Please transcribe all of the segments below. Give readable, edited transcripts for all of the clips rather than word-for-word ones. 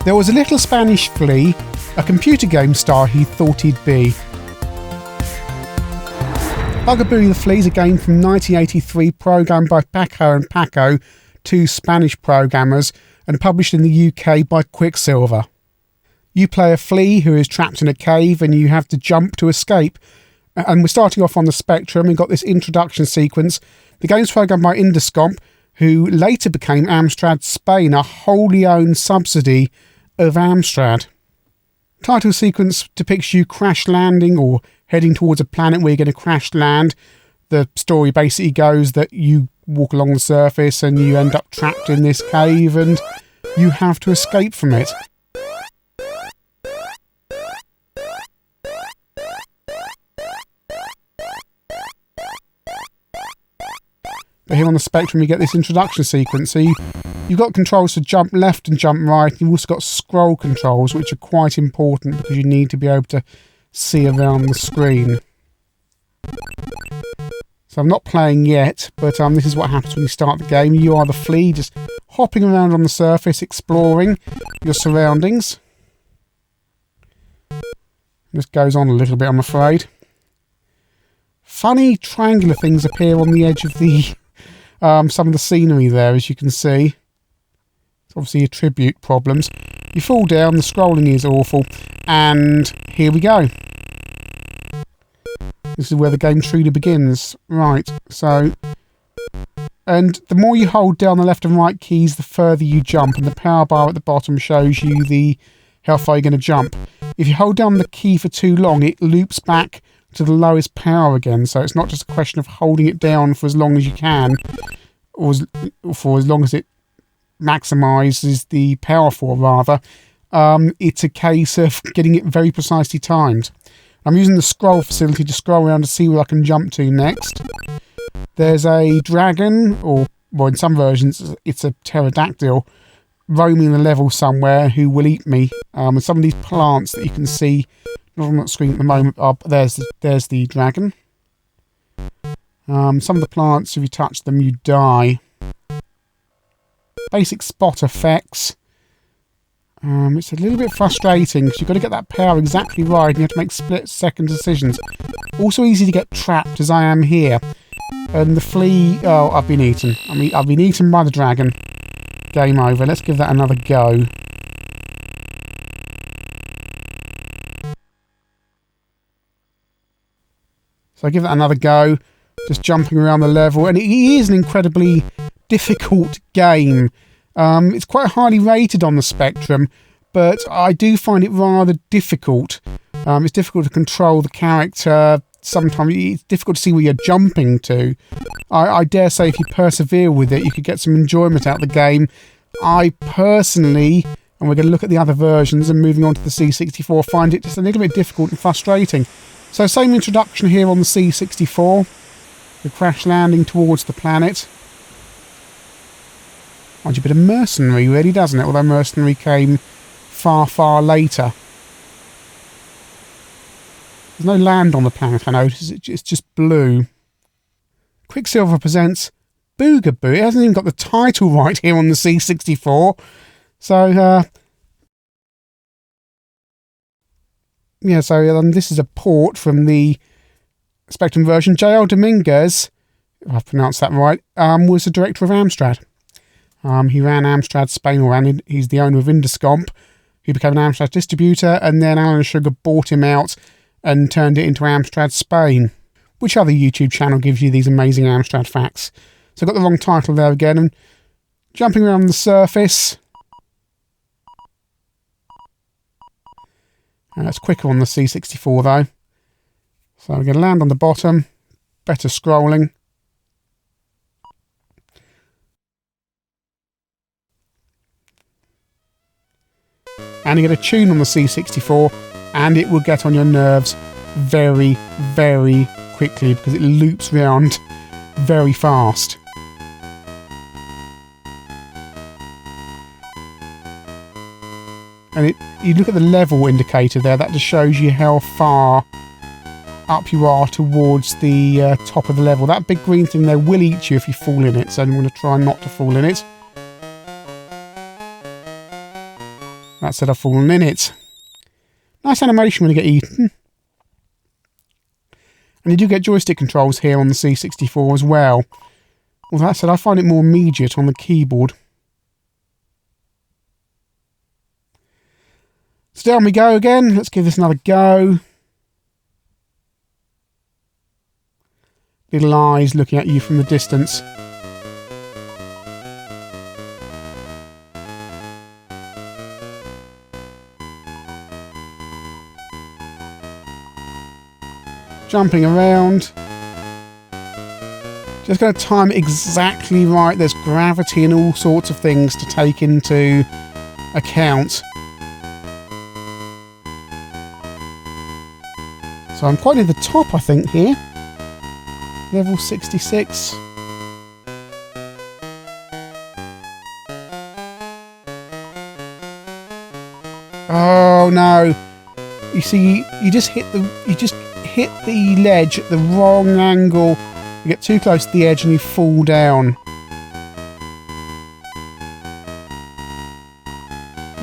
There was a little Spanish flea, a computer game star he thought he'd be. Bugaboo The Flea is a game from 1983 programmed by Paco and Paco, two Spanish programmers, and published in the UK by Quicksilver. You play a flea who is trapped in a cave and you have to jump to escape. And we're starting off on the Spectrum. We've got this introduction sequence. The game's programmed by Indescomp, who later became Amstrad Spain, a wholly owned subsidy of Amstrad. Title sequence depicts you crash landing or heading towards a planet where you're going to crash land. The story basically goes that you walk along the surface and you end up trapped in this cave and you have to escape from it. But here on the Spectrum you get this introduction sequence. So you've got controls to jump left and jump right. You've also got scroll controls, which are quite important because you need to be able to see around the screen. So I'm not playing yet, but this is what happens when you start the game. You are the flea, just hopping around on the surface, exploring your surroundings. This goes on a little bit, I'm afraid. Funny triangular things appear on the edge of the some of the scenery there, as you can see. It's obviously attribute problems. You fall down, the scrolling is awful, and here we go. This is where the game truly begins. Right, so... And the more you hold down the left and right keys, the further you jump, and the power bar at the bottom shows you how far you're going to jump. If you hold down the key for too long, it loops back to the lowest power again, so it's not just a question of holding it down for as long as you can, or for as long as it maximises the power for, rather. It's a case of getting it very precisely timed. I'm using the scroll facility to scroll around to see where I can jump to next. There's a dragon, or well, in some versions it's a pterodactyl, roaming the level somewhere who will eat me. And some of these plants that you can see, not on the screen at the moment, there's the dragon. Some of the plants, if you touch them, you die. Basic spot effects. It's a little bit frustrating because you've got to get that power exactly right and you have to make split-second decisions. Also easy to get trapped, as I am here. And the flea... Oh, I've been eaten. I've been eaten by the dragon. Game over. Let's give that another go. So I give that another go. Just jumping around the level. And it is an incredibly difficult game. It's quite highly rated on the Spectrum, but I do find it rather difficult. It's difficult to control the character. Sometimes it's difficult to see where you're jumping to. I dare say if you persevere with it, you could get some enjoyment out of the game. I personally, and we're going to look at the other versions and moving on to the C64, find it just a little bit difficult and frustrating. So same introduction here on the C64. The crash landing towards the planet. Mind you, a bit of Mercenary, really, doesn't it? Although Mercenary came far, far later. There's no land on the planet, I notice. It's just blue. Quicksilver presents Booga-Boo. It hasn't even got the title right here on the C64. So, yeah, so this is a port from the Spectrum version. J.L. Dominguez, if I've pronounced that right, was the director of Amstrad. He ran Amstrad Spain, he's the owner of Indescomp. He became an Amstrad distributor, and then Alan Sugar bought him out and turned it into Amstrad Spain. Which other YouTube channel gives you these amazing Amstrad facts? So I've got the wrong title there again, and jumping around the surface. It's quicker on the C64 though. So we're going to land on the bottom, better scrolling. And you get a tune on the C64 and it will get on your nerves very, very quickly because it loops round very fast. And you look at the level indicator there, that just shows you how far up you are towards the top of the level. That big green thing there will eat you if you fall in it, so I'm going to try not to fall in it. That said, I've fallen in it. Nice animation when you get eaten. And you do get joystick controls here on the C64 as well. Well, that said, I find it more immediate on the keyboard. So down we go again. Let's give this another go. Little eyes looking at you from the distance. Jumping around. Just going to time it exactly right. There's gravity and all sorts of things to take into account. So I'm quite near the top, I think, here. Level 66. Oh no! You see, you just hit the ledge at the wrong angle. You get too close to the edge and you fall down.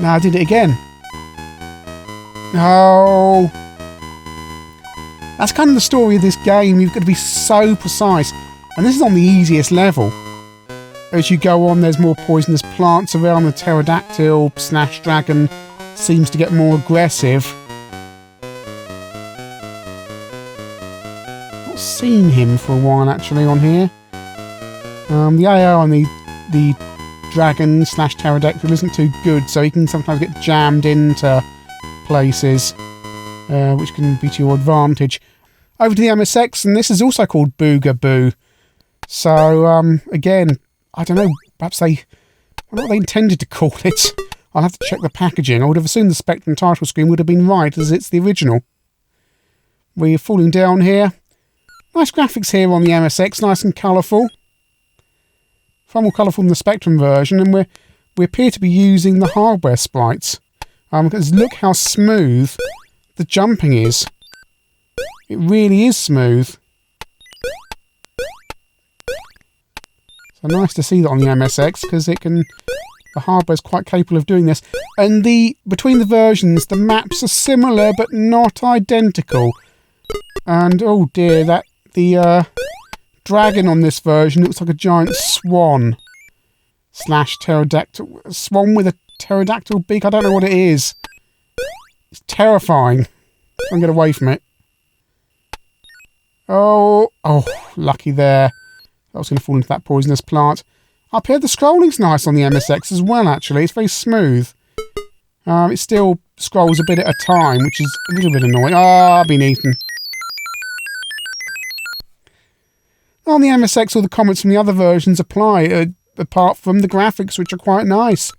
Now I did it again. No. That's kind of the story of this game. You've got to be so precise. And this is on the easiest level. As you go on, there's more poisonous plants around. The pterodactyl / dragon seems to get more aggressive. Not seen him for a while actually on here. The AI on the dragon / pterodactyl isn't too good, so he can sometimes get jammed into places. Which can be to your advantage. Over to the MSX, and this is also called Booga-Boo. So, again, I don't know, perhaps I don't know what they intended to call it. I'll have to check the packaging. I would have assumed the Spectrum title screen would have been right, as it's the original. We're falling down here. Nice graphics here on the MSX, nice and colourful. Far more colourful than the Spectrum version, and we appear to be using the hardware sprites. Because look how smooth the jumping is. It really is smooth. So nice to see that on the MSX, because the hardware's quite capable of doing this. And between the versions, the maps are similar but not identical. And oh dear, the dragon on this version looks like a giant swan / pterodactyl. Swan with a pterodactyl beak. I don't know what it is. It's terrifying. Try and get away from it. Oh, lucky there. I was going to fall into that poisonous plant. Up here, the scrolling's nice on the MSX as well, actually. It's very smooth. It still scrolls a bit at a time, which is a little bit annoying. I've been eaten. On the MSX, all the comments from the other versions apply, apart from the graphics, which are quite nice.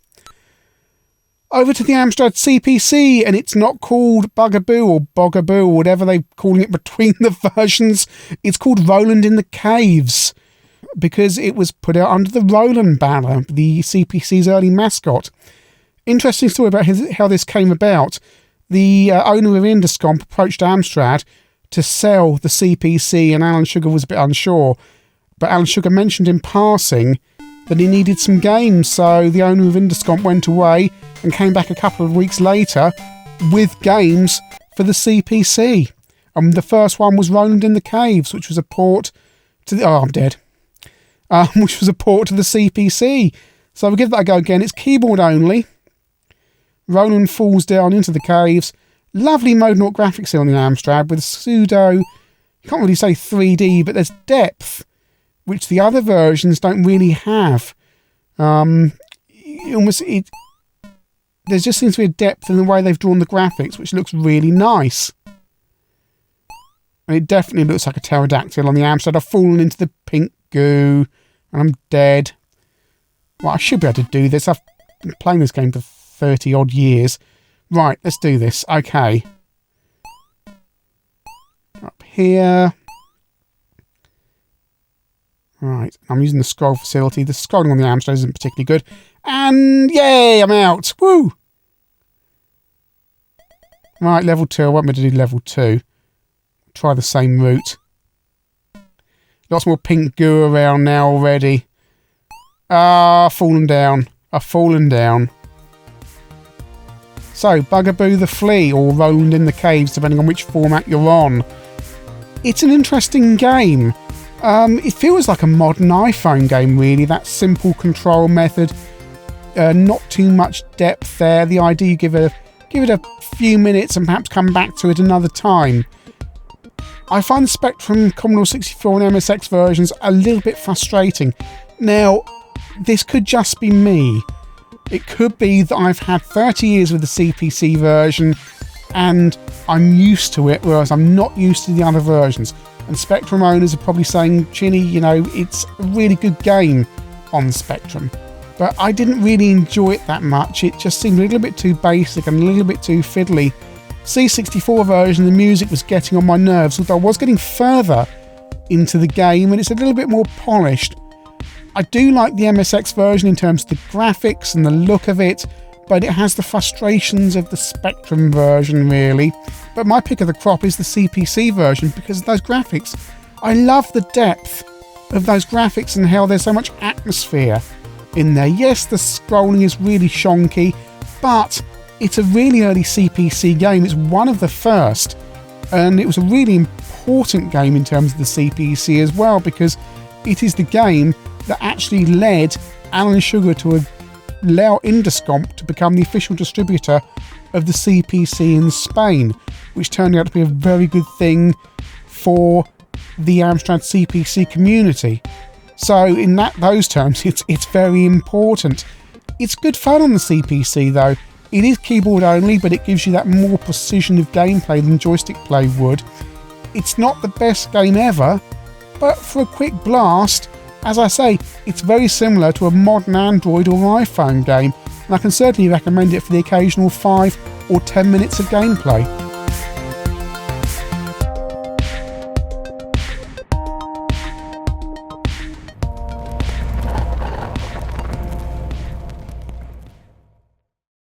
Over to the Amstrad CPC, and it's not called Bugaboo or Bugaboo or whatever they're calling it between the versions. It's called Roland in the Caves, because it was put out under the Roland banner, the CPC's early mascot. Interesting story about how this came about. The owner of Interscomp approached Amstrad to sell the CPC, and Alan Sugar was a bit unsure. But Alan Sugar mentioned in passing that he needed some games, so the owner of Interscomp went away and came back a couple of weeks later with games for the CPC. And the first one was Roland in the Caves, which was a port to the... Oh, I'm dead. Which was a port to the CPC. So we'll give that a go again. It's keyboard only. Roland falls down into the caves. Lovely mode 0 graphics here on the Amstrad with pseudo... You can't really say 3D, but there's depth, which the other versions don't really have. There just seems to be a depth in the way they've drawn the graphics, which looks really nice. And it definitely looks like a pterodactyl on the Amstrad. I've fallen into the pink goo, and I'm dead. Well, I should be able to do this. I've been playing this game for 30 odd years. Right, let's do this. Okay. Up here. Right, I'm using the scroll facility. The scrolling on the Amstrad isn't particularly good. And yay, I'm out. Woo! Right, level 2. I want me to do level 2. Try the same route. Lots more pink goo around now already. Fallen down. I've fallen down. So, Bugaboo The Flea, or Roland In The Caves, depending on which format you're on. It's an interesting game. It feels like a modern iPhone game, really. That simple control method, not too much depth there. The idea you give it a few minutes and perhaps come back to it another time. I find the Spectrum, Commodore 64 and MSX versions a little bit frustrating. Now, this could just be me. It could be that I've had 30 years with the CPC version and I'm used to it, whereas I'm not used to the other versions. And Spectrum owners are probably saying, Chinny, you know, it's a really good game on Spectrum. But I didn't really enjoy it that much. It just seemed a little bit too basic and a little bit too fiddly. C64 version, the music was getting on my nerves, although I was getting further into the game and it's a little bit more polished. I do like the MSX version in terms of the graphics and the look of it, but it has the frustrations of the Spectrum version, really. But my pick of the crop is the CPC version because of those graphics. I love the depth of those graphics and how there's so much atmosphere in there. Yes, the scrolling is really shonky, but it's a really early CPC game. It's one of the first, and it was a really important game in terms of the CPC as well, because it is the game that actually led Alan Sugar to allow Indescomp to become the official distributor of the CPC in Spain, which turned out to be a very good thing for the Amstrad CPC community. So in those terms, it's very important. It's good fun on the CPC though. It is keyboard only, but it gives you that more precision of gameplay than joystick play would. It's not the best game ever, but for a quick blast, as I say, it's very similar to a modern Android or iPhone game, and I can certainly recommend it for the occasional 5 or 10 minutes of gameplay.